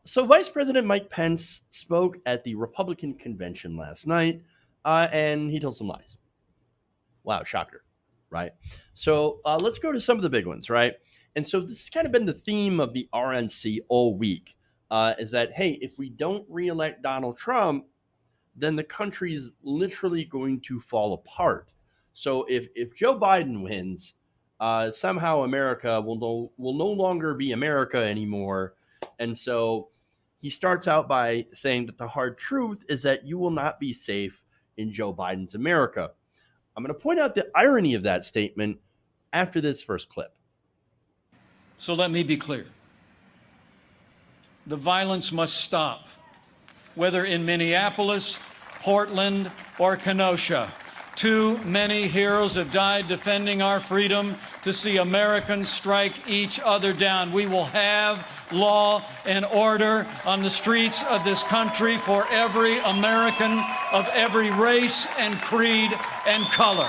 So, Vice President Mike Pence spoke at the Republican convention last night, and he told some lies. Wow, shocker, right? So, let's go to some of the big ones, right? And so, this has kind of been the theme of the RNC all week is that, hey, if we don't reelect Donald Trump, then the country is literally going to fall apart. So, if Joe Biden wins, somehow America will no longer be America anymore. And so, he starts out by saying that the hard truth is that you will not be safe in Joe Biden's America. I'm going to point out the irony of that statement after this first clip. So let me be clear. The violence must stop, whether in Minneapolis, Portland, or Kenosha. Too many heroes have died defending our freedom to see Americans strike each other down. We will have law and order on the streets of this country for every American of every race and creed and color.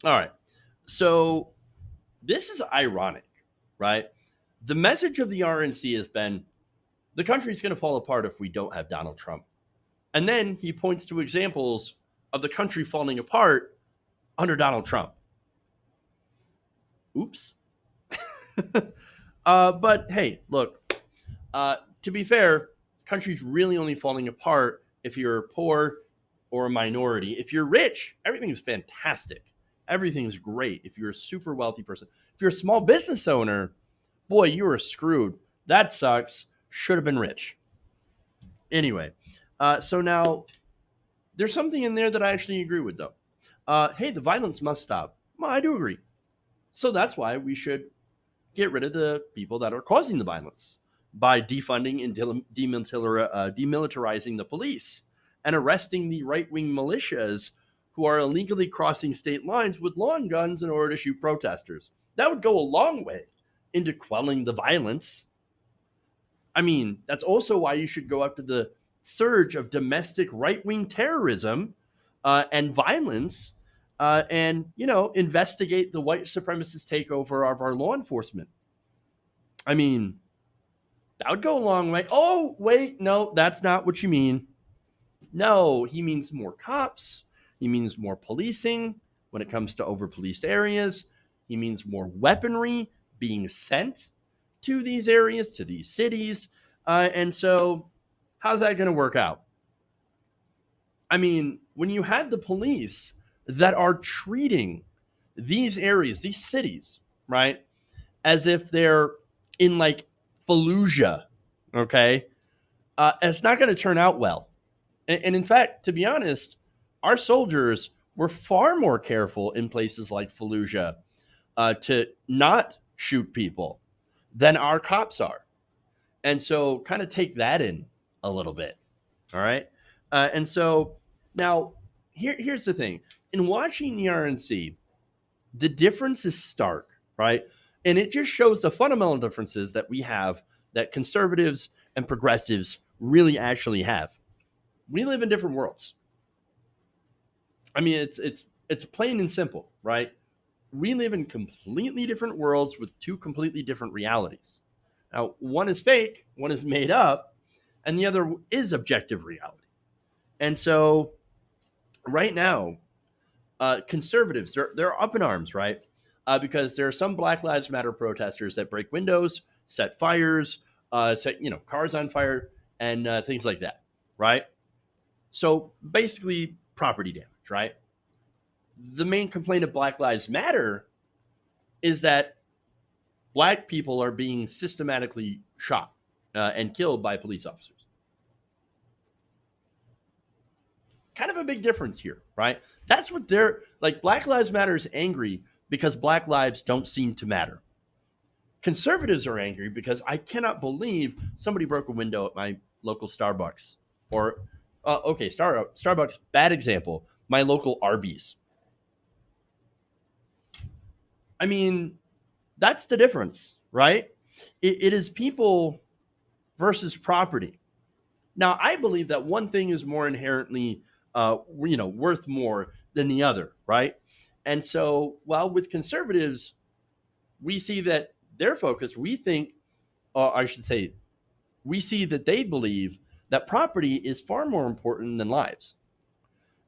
All right. So this is ironic, right? The message of the RNC has been the country's going to fall apart if we don't have Donald Trump. And then he points to examples of the country falling apart under Donald Trump. Oops. But hey, look, to be fair, the country's really only falling apart if you're poor or a minority. If you're rich, everything is fantastic. Everything is great. If you're a super wealthy person, if you're a small business owner, boy, you are screwed. That sucks. Should have been rich. Anyway, so now there's something in there that I actually agree with, though. Hey, the violence must stop. Well, I do agree. So that's why we should get rid of the people that are causing the violence by defunding and demilitarizing the police and arresting the right-wing militias who are illegally crossing state lines with long guns in order to shoot protesters. That would go a long way into quelling the violence. I mean, that's also why you should go after the surge of domestic right-wing terrorism and violence and, investigate the white supremacist takeover of our law enforcement. I mean, that would go a long way. Oh, wait, no, that's not what you mean. No, he means more cops. He means more policing when it comes to over-policed areas. He means more weaponry being sent to these areas, to these cities. And so how's that going to work out? I mean, when you have the police that are treating these areas, these cities, right, as if they're in like Fallujah, okay, it's not going to turn out well. And in fact, to be honest, our soldiers were far more careful in places like Fallujah to not shoot people than our cops are. And so kind of take that in a little bit. All right. And so now here's the thing. In watching the RNC, the difference is stark, right? And it just shows the fundamental differences that we have that conservatives and progressives really actually have. We live in different worlds. I mean, it's plain and simple, right? We live in completely different worlds with two completely different realities. Now, one is fake, one is made up, and the other is objective reality. And so right now, conservatives, they're up in arms, right? Because there are some Black Lives Matter protesters that break windows, set fires, set cars on fire, and things like that, right? So basically, property damage, right? The main complaint of Black Lives Matter is that Black people are being systematically shot and killed by police officers. Kind of a big difference here, right? That's what they're like. Black Lives Matter is angry because Black lives don't seem to matter. Conservatives are angry because I cannot believe somebody broke a window at my local Starbucks. Or, Starbucks, bad example, my local Arby's. I mean, that's the difference, right? It is people versus property. Now, I believe that one thing is more inherently, worth more than the other, right? And so, with conservatives, we see that their focus, we think, I should say, we see that they believe that property is far more important than lives.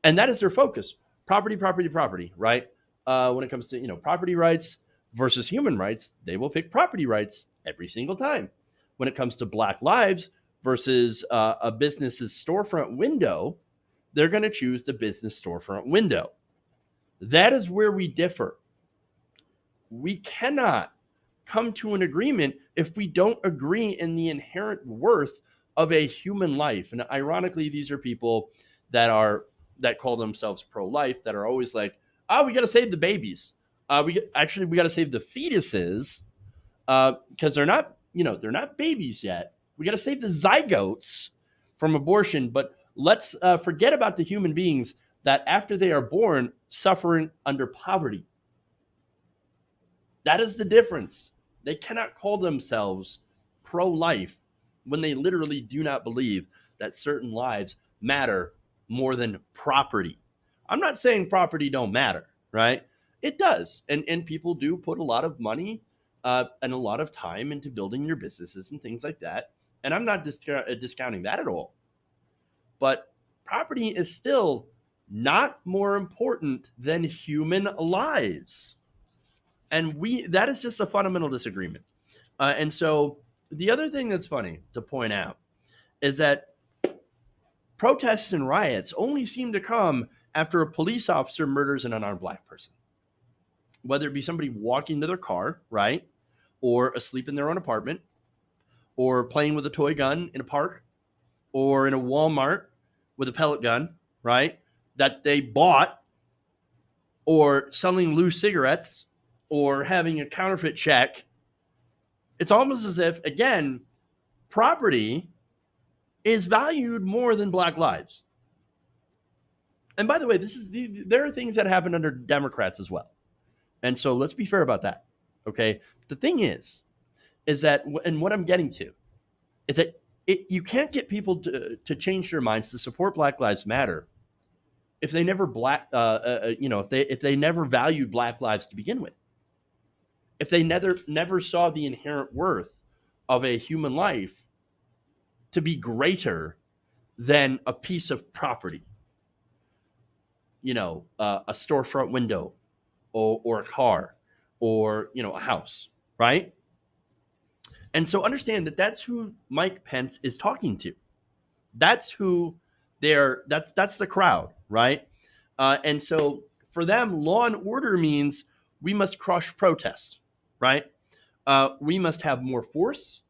And that is their focus. Property, property, property, right? When it comes to, property rights versus human rights, they will pick property rights every single time. When it comes to Black lives versus a business's storefront window, they're going to choose the business storefront window. That is where we differ. We cannot come to an agreement if we don't agree in the inherent worth of a human life. And ironically, these are people that call themselves pro-life, that are always like, oh, we got to save the babies. We got to save the fetuses because they're not babies yet. We got to save the zygotes from abortion, but let's forget about the human beings that after they are born suffering under poverty. That is the difference. They cannot call themselves pro-life when they literally do not believe that certain lives matter more than property. I'm not saying property don't matter, right? It does. And people do put a lot of money and a lot of time into building your businesses and things like that. And I'm not discounting that at all. But property is still not more important than human lives. And that is just a fundamental disagreement. And so the other thing that's funny to point out is that protests and riots only seem to come after a police officer murders an unarmed Black person. Whether it be somebody walking to their car, right? Or asleep in their own apartment, or playing with a toy gun in a park, or in a Walmart with a pellet gun, right? That they bought, or selling loose cigarettes, or having a counterfeit check. It's almost as if, again, property is valued more than Black lives. And by the way, there are things that happen under Democrats as well. And so let's be fair about that. Okay. The thing is that, and what I'm getting to is that you can't get people to change their minds to support Black Lives Matter if they never if they never valued Black lives to begin with. If they never saw the inherent worth of a human life to be greater than a piece of property, a storefront window, or a car, or a house, right? And so understand that that's who Mike Pence is talking to. That's who that's the crowd, right? And so for them, law and order means we must crush protest, right? We must have more force.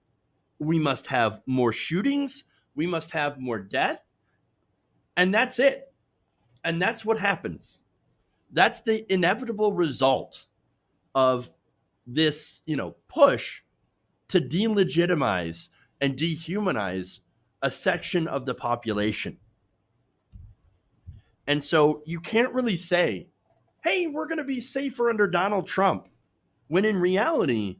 We must have more shootings. We must have more death. And that's it. And that's what happens. That's the inevitable result of this, push to delegitimize and dehumanize a section of the population. And so you can't really say, hey, we're going to be safer under Donald Trump, when in reality,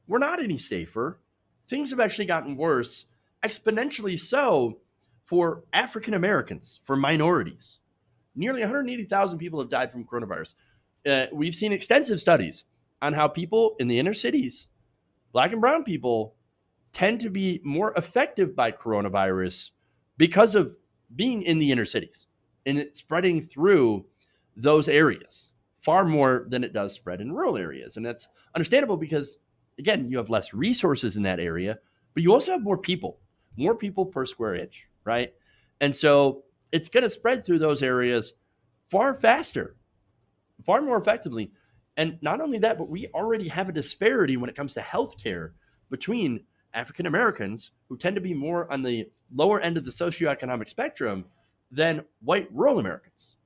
we're not any safer. Things have actually gotten worse, exponentially so, for African Americans, for minorities. Nearly 180,000 people have died from coronavirus. We've seen extensive studies on how people in the inner cities, Black and brown people, tend to be more affected by coronavirus because of being in the inner cities and it spreading through those areas far more than it does spread in rural areas. And that's understandable because, again, you have less resources in that area, but you also have more people per square inch, right? And so it's going to spread through those areas far faster, far more effectively. And not only that, but we already have a disparity when it comes to healthcare between African Americans, who tend to be more on the lower end of the socioeconomic spectrum, than white rural Americans.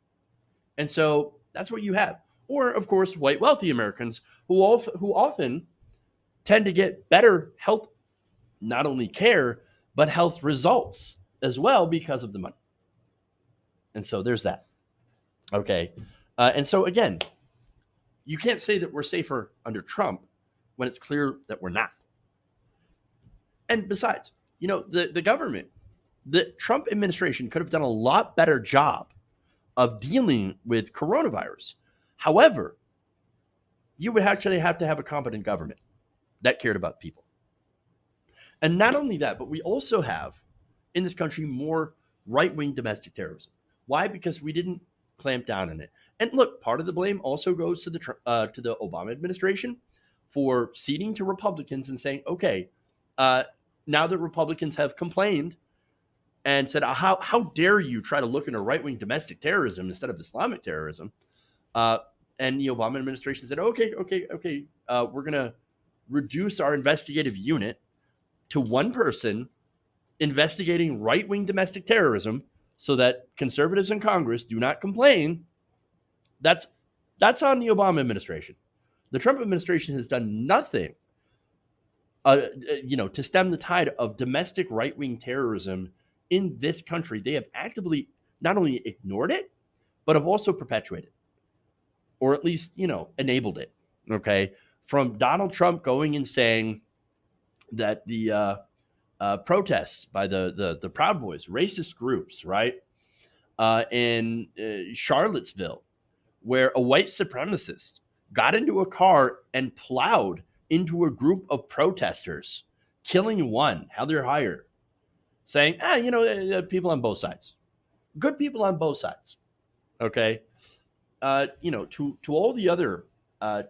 And so that's what you have. Or, of course, white wealthy Americans who often tend to get better health, not only care, but health results as well because of the money. And so there's that. Okay. And so, again, you can't say that we're safer under Trump when it's clear that we're not. And besides, the government, the Trump administration could have done a lot better job of dealing with coronavirus. However, you would actually have to have a competent government that cared about people. And not only that, but we also have in this country more right-wing domestic terrorism. Why? Because we didn't clamp down on it. And look, part of the blame also goes to the Obama administration for ceding to Republicans and saying, okay, now that Republicans have complained and said, how dare you try to look into right-wing domestic terrorism instead of Islamic terrorism? And the Obama administration said, okay, we're going to reduce our investigative unit to one person investigating right-wing domestic terrorism so that conservatives in Congress do not complain. That's on the Obama administration. The Trump administration has done nothing, to stem the tide of domestic right-wing terrorism in this country. They have actively not only ignored it, but have also perpetuated, or at least, enabled it. Okay. From Donald Trump going and saying that the protests by the Proud Boys, racist groups, right, in Charlottesville, where a white supremacist got into a car and plowed into a group of protesters, killing one, how they're hired, saying, people on both sides, good people on both sides. Okay. To all the other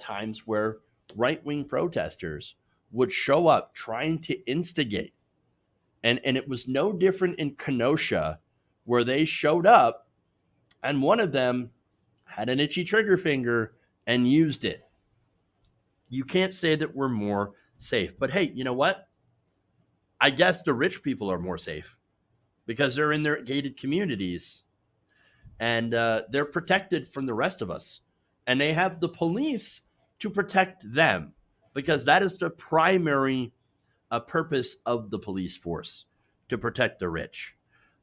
times where right-wing protesters would show up trying to instigate. And it was no different in Kenosha, where they showed up and one of them had an itchy trigger finger and used it. You can't say that we're more safe. But hey, you know what? I guess the rich people are more safe because they're in their gated communities and they're protected from the rest of us. And they have the police to protect them because that is the primary purpose of the police force, to protect the rich.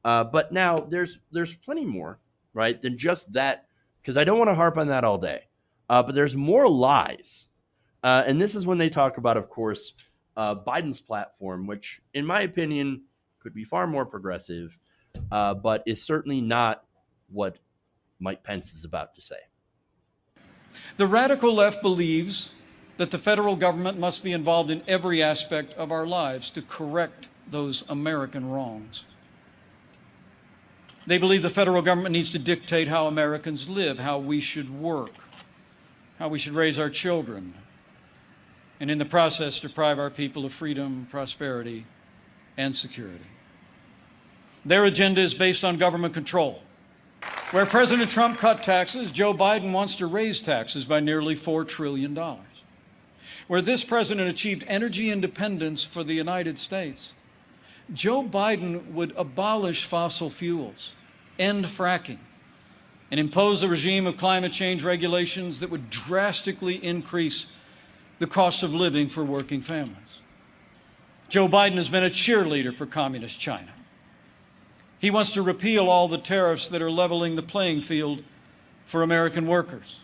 But now there's plenty more, right, than just that, because I don't want to harp on that all day. But there's more lies. And this is when they talk about, of course, Biden's platform, which, in my opinion, could be far more progressive, but is certainly not what Mike Pence is about to say. The radical left believes that the federal government must be involved in every aspect of our lives to correct those American wrongs. They believe the federal government needs to dictate how Americans live, how we should work, how we should raise our children, and in the process deprive our people of freedom, prosperity, and security. Their agenda is based on government control. Where President Trump cut taxes, Joe Biden wants to raise taxes by nearly $4 trillion. Where this president achieved energy independence for the United States, Joe Biden would abolish fossil fuels, end fracking, and impose a regime of climate change regulations that would drastically increase the cost of living for working families. Joe Biden has been a cheerleader for communist China. He wants to repeal all the tariffs that are leveling the playing field for American workers.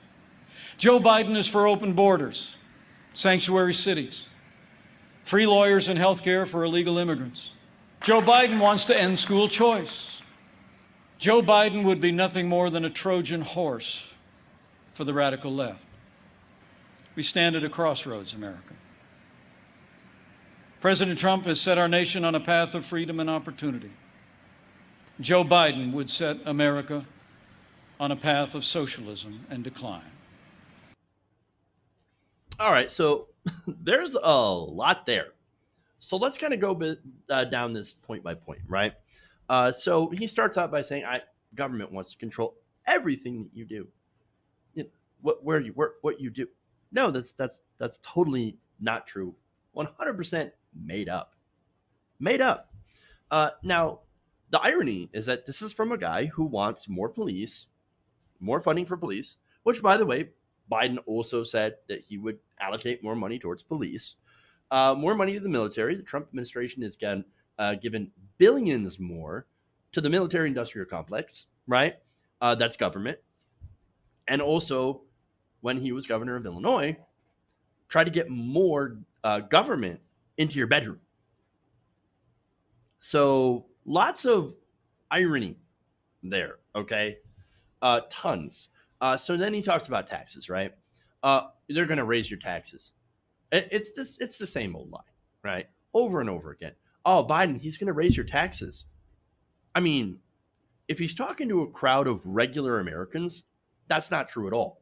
Joe Biden is for open borders, sanctuary cities, free lawyers and health care for illegal immigrants. Joe Biden wants to end school choice. Joe Biden would be nothing more than a Trojan horse for the radical left. We stand at a crossroads, America. President Trump has set our nation on a path of freedom and opportunity. Joe Biden would set America on a path of socialism and decline. All right, so there's a lot there. So let's kind of go down this point by point, right? So he starts out by saying, government wants to control everything that you do. Where you work, what you do. No, that's totally not true. 100% made up. Made up. Now, the irony is that this is from a guy who wants more police, more funding for police, which, by the way, Biden also said that he would allocate more money towards police, more money to the military. The Trump administration has given billions more to the military-industrial complex, right? That's government. And also, when he was governor of Illinois, tried to get more government into your bedroom. So lots of irony there, okay? Tons. So then he talks about taxes, right? They're going to raise your taxes. It's the same old lie, right? over and over again. Oh, Biden, he's going to raise your taxes. I mean, if he's talking to a crowd of regular Americans, that's not true at all.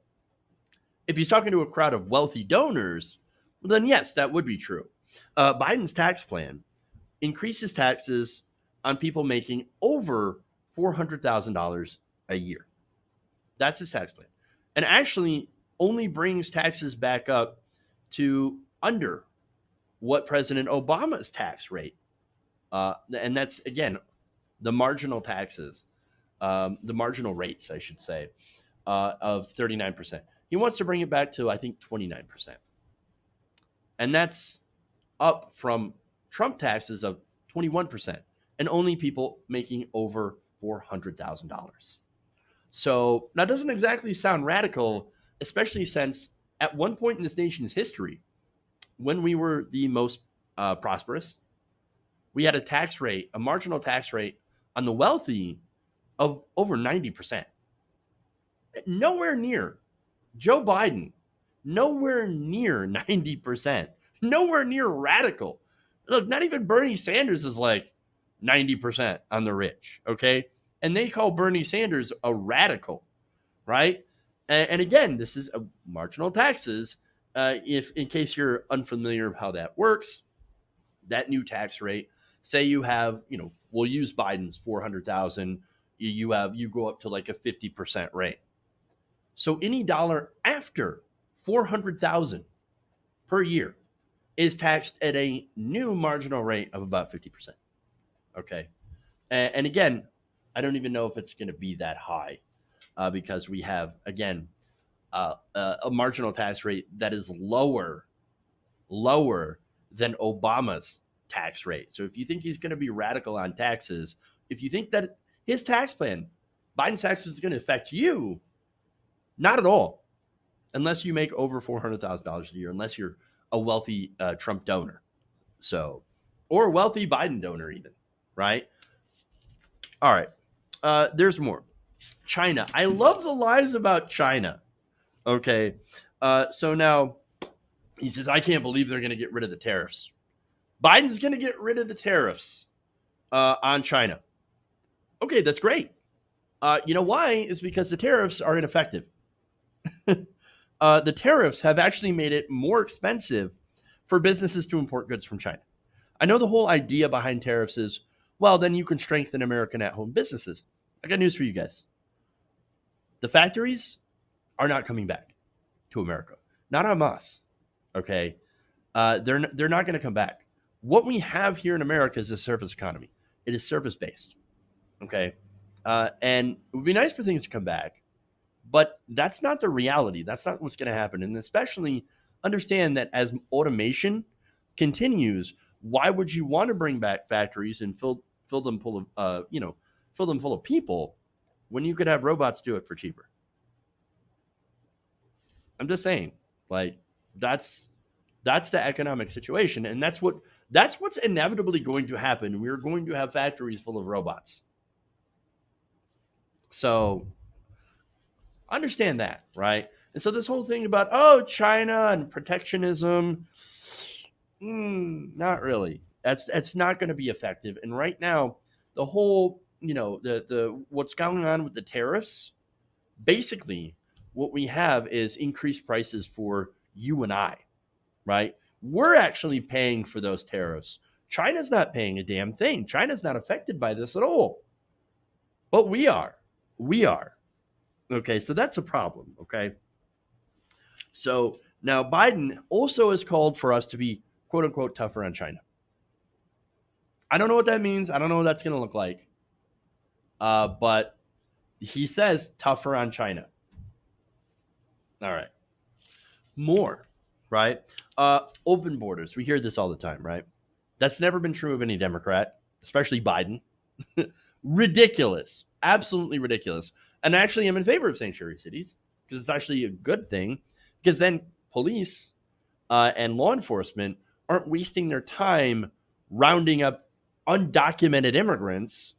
If he's talking to a crowd of wealthy donors, then yes, that would be true. Biden's tax plan increases taxes on people making over $400,000 a year. That's his tax plan. And actually only brings taxes back up to under what President Obama's tax rate. And that's, again, the marginal taxes, the marginal rates, I should say, of 39%. He wants to bring it back to, I think, 29%. And that's up from Trump taxes of 21%, and only people making over $400,000. So that doesn't exactly sound radical, especially since at one point in this nation's history, when we were the most prosperous, we had a tax rate, a marginal tax rate on the wealthy of over 90%. Nowhere near Joe Biden, nowhere near 90%, nowhere near radical. Look, not even Bernie Sanders is like 90% on the rich, okay? And they call Bernie Sanders a radical, right? And again, this is a marginal taxes. If in case you're unfamiliar with how that works, that new tax rate, say you have, we'll use Biden's 400,000, you go up to like a 50% rate. So any dollar after 400,000 per year is taxed at a new marginal rate of about 50%. Okay. And again, I don't even know if it's going to be that high because we have, again, a marginal tax rate that is lower than Obama's tax rate. So if you think he's going to be radical on taxes, if you think that his tax plan, Biden's taxes, is going to affect you, not at all, unless you make over $400,000 a year, unless you're a wealthy Trump donor, or a wealthy Biden donor even, right? All right, there's more. China. I love the lies about China. Okay, so now he says, I can't believe they're going to get rid of the tariffs. Biden's going to get rid of the tariffs on China. Okay, that's great. You know why? Is because the tariffs are ineffective. The tariffs have actually made it more expensive for businesses to import goods from China. I know the whole idea behind tariffs is, well, then you can strengthen American at-home businesses. I got news for you guys. The factories are not coming back to America. Not en masse. Okay? They're not going to come back. What we have here in America is a service economy. It is service-based. Okay? And it would be nice for things to come back, but that's not the reality. That's not what's going to happen. And especially understand that as automation continues, why would you want to bring back factories and fill them full of people when you could have robots do it for cheaper? I'm just saying, like, that's the economic situation, and that's what's inevitably going to happen. We're going to have factories full of robots. So understand that, right? And so this whole thing about, China and protectionism, not really. That's not going to be effective. And right now, the whole, the what's going on with the tariffs, basically what we have is increased prices for you and I, right? We're actually paying for those tariffs. China's not paying a damn thing. China's not affected by this at all. But we are. We are. Okay, so that's a problem, okay? So now Biden also has called for us to be, quote unquote, tougher on China. I don't know what that means. I don't know what that's going to look like. But he says tougher on China. All right. More, right? Open borders. We hear this all the time, right? That's never been true of any Democrat, especially Biden. Ridiculous. Absolutely ridiculous. And actually, I'm in favor of sanctuary cities because it's actually a good thing, because then police and law enforcement aren't wasting their time rounding up undocumented immigrants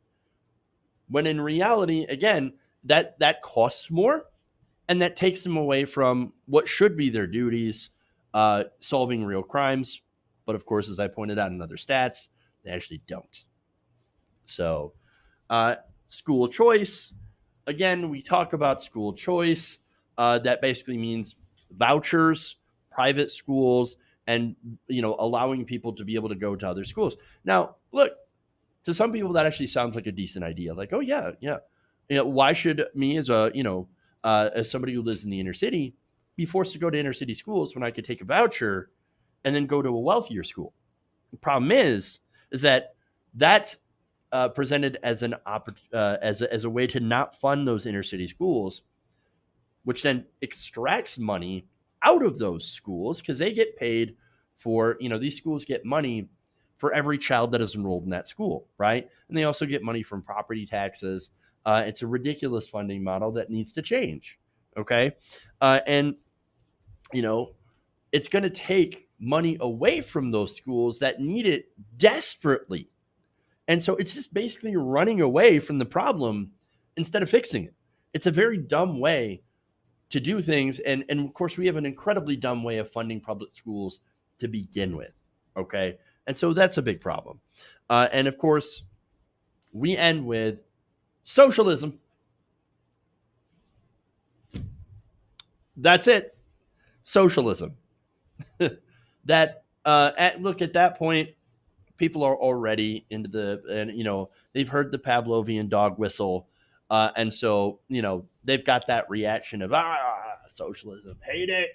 when in reality, again, that costs more and that takes them away from what should be their duties, solving real crimes, But of course, as I pointed out in other stats, they actually don't. So, school choice. Again, we talk about school choice. That basically means vouchers, private schools, and allowing people to be able to go to other schools. Now, look, to some people that actually sounds like a decent idea. Like, oh yeah, yeah. Why should me as as somebody who lives in the inner city be forced to go to inner city schools when I could take a voucher and then go to a wealthier school? The problem is that that's presented as as a way to not fund those inner city schools, which then extracts money out of those schools because they get paid for, these schools get money for every child that is enrolled in that school, right? And they also get money from property taxes. It's a ridiculous funding model that needs to change, okay? And, it's going to take money away from those schools that need it desperately. And so it's just basically running away from the problem instead of fixing it. It's a very dumb way to do things. And of course, we have an incredibly dumb way of funding public schools to begin with, okay? And so that's a big problem. And of course, we end with socialism. That's it. Socialism. That look, at that point, people are already into they've heard the Pavlovian dog whistle. And so, they've got that reaction of, socialism, hate it.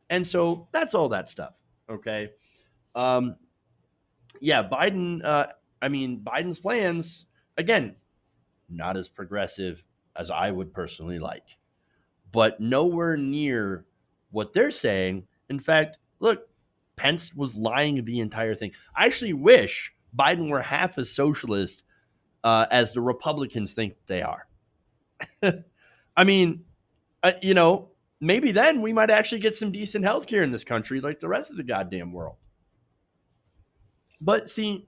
And so that's all that stuff. Okay. Yeah, Biden's plans, again, not as progressive as I would personally like, but nowhere near what they're saying. In fact, look, Pence was lying the entire thing. I actually wish Biden were half as socialist as the Republicans think they are. I mean, maybe then we might actually get some decent health care in this country like the rest of the goddamn world. But see,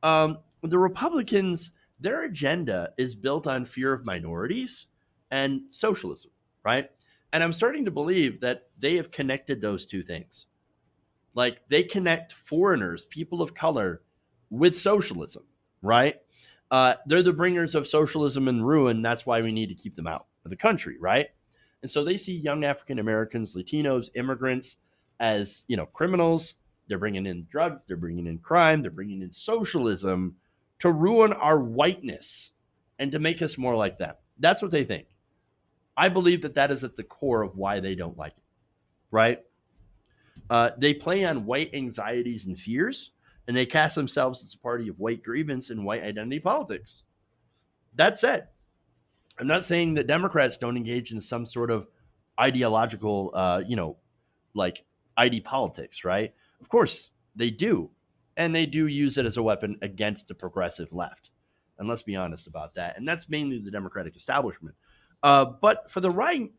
the Republicans, their agenda is built on fear of minorities and socialism, right? And I'm starting to believe that they have connected those two things. Like, they connect foreigners, people of color, with socialism, right? They're the bringers of socialism and ruin. That's why we need to keep them out of the country, right? And so they see young African Americans, Latinos, immigrants as, criminals. They're bringing in drugs. They're bringing in crime. They're bringing in socialism to ruin our whiteness and to make us more like them. That's what they think. I believe that is at the core of why they don't like it, right? They play on white anxieties and fears, and they cast themselves as a party of white grievance and white identity politics. That said, I'm not saying that Democrats don't engage in some sort of ideological, like ID politics, right? Of course they do. And they do use it as a weapon against the progressive left. And let's be honest about that. And that's mainly the Democratic establishment. But for the right,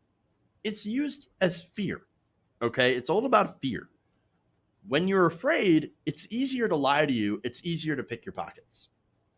it's used as fear. Okay, it's all about fear. When you're afraid, it's easier to lie to you. It's easier to pick your pockets.